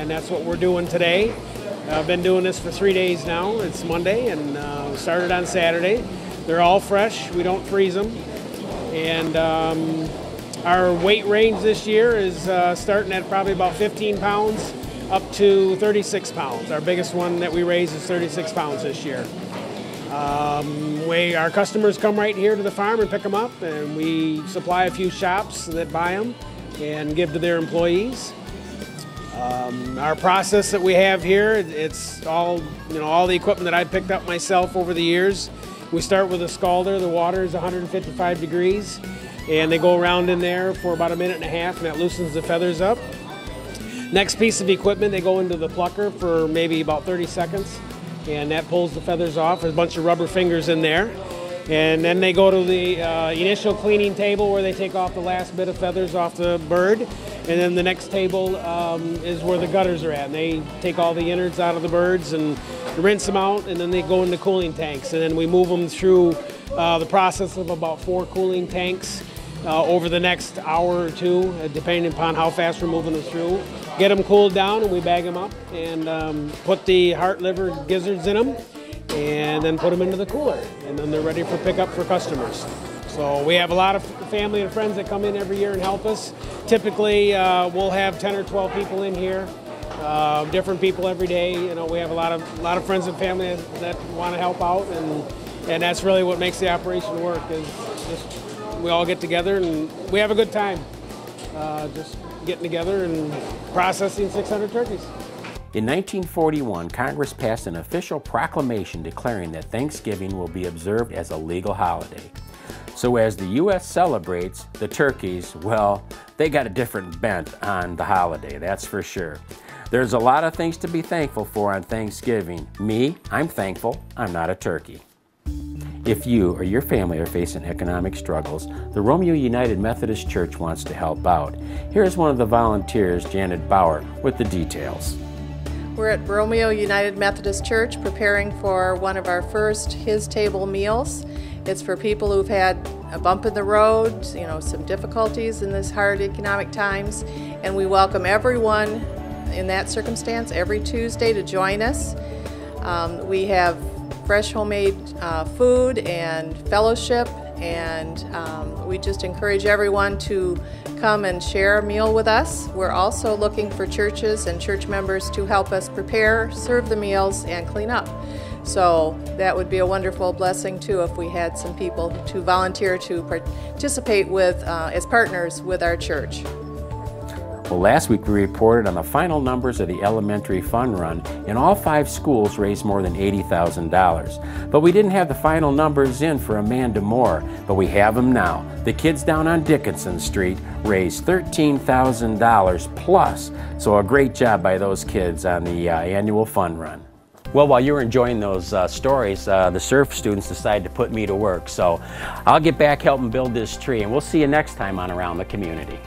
and that's what we're doing today. I've been doing this for 3 days now. It's Monday, and we started on Saturday. They're all fresh. We don't freeze them. And our weight range this year is starting at probably about 15 pounds up to 36 pounds. Our biggest one that we raise is 36 pounds this year. Our customers come right here to the farm and pick them up, and we supply a few shops that buy them and give to their employees. Our process that we have here, it's all the equipment that I picked up myself over the years. We start with a scalder. The water is 155 degrees, and they go around in there for about 1.5 minutes, and that loosens the feathers up. Next piece of equipment, they go into the plucker for maybe about 30 seconds, and that pulls the feathers off. There's a bunch of rubber fingers in there. And then they go to the initial cleaning table where they take off the last bit of feathers off the bird. And then the next table is where the gutters are at. And they take all the innards out of the birds and rinse them out, and then they go into cooling tanks. And then we move them through the process of about 4 cooling tanks over the next hour or 2, depending upon how fast we're moving them through. Get them cooled down, and we bag them up and put the heart, liver, gizzards in them, and then put them into the cooler, and then they're ready for pickup for customers. So we have a lot of family and friends that come in every year and help us. Typically, we'll have 10 or 12 people in here, different people every day. We have a lot of friends and family that want to help out, and that's really what makes the operation work. Is just we all get together and we have a good time, just getting together and processing 600 turkeys. In 1941, Congress passed an official proclamation declaring that Thanksgiving will be observed as a legal holiday. So as the U.S. celebrates, the turkeys, well, they got a different bent on the holiday, that's for sure. There's a lot of things to be thankful for on Thanksgiving. Me, I'm thankful I'm not a turkey. If you or your family are facing economic struggles, the Romeo United Methodist Church wants to help out. Here's one of the volunteers, Janet Bauer, with the details. We're at Romeo United Methodist Church preparing for one of our first His Table meals. It's for people who've had a bump in the road, some difficulties in this hard economic times, and we welcome everyone in that circumstance every Tuesday to join us. We have fresh homemade food and fellowship, and we just encourage everyone to come and share a meal with us. We're also looking for churches and church members to help us prepare, serve the meals, and clean up. So that would be a wonderful blessing too if we had some people to volunteer to participate with as partners with our church. Well, last week we reported on the final numbers of the elementary fund run, and all 5 schools raised more than $80,000. But we didn't have the final numbers in for Amanda Moore, but we have them now. The kids down on Dickinson Street raised $13,000 plus, so a great job by those kids on the annual fund run. Well, while you were enjoying those stories, the surf students decided to put me to work, so I'll get back helping build this tree, and we'll see you next time on Around the Community.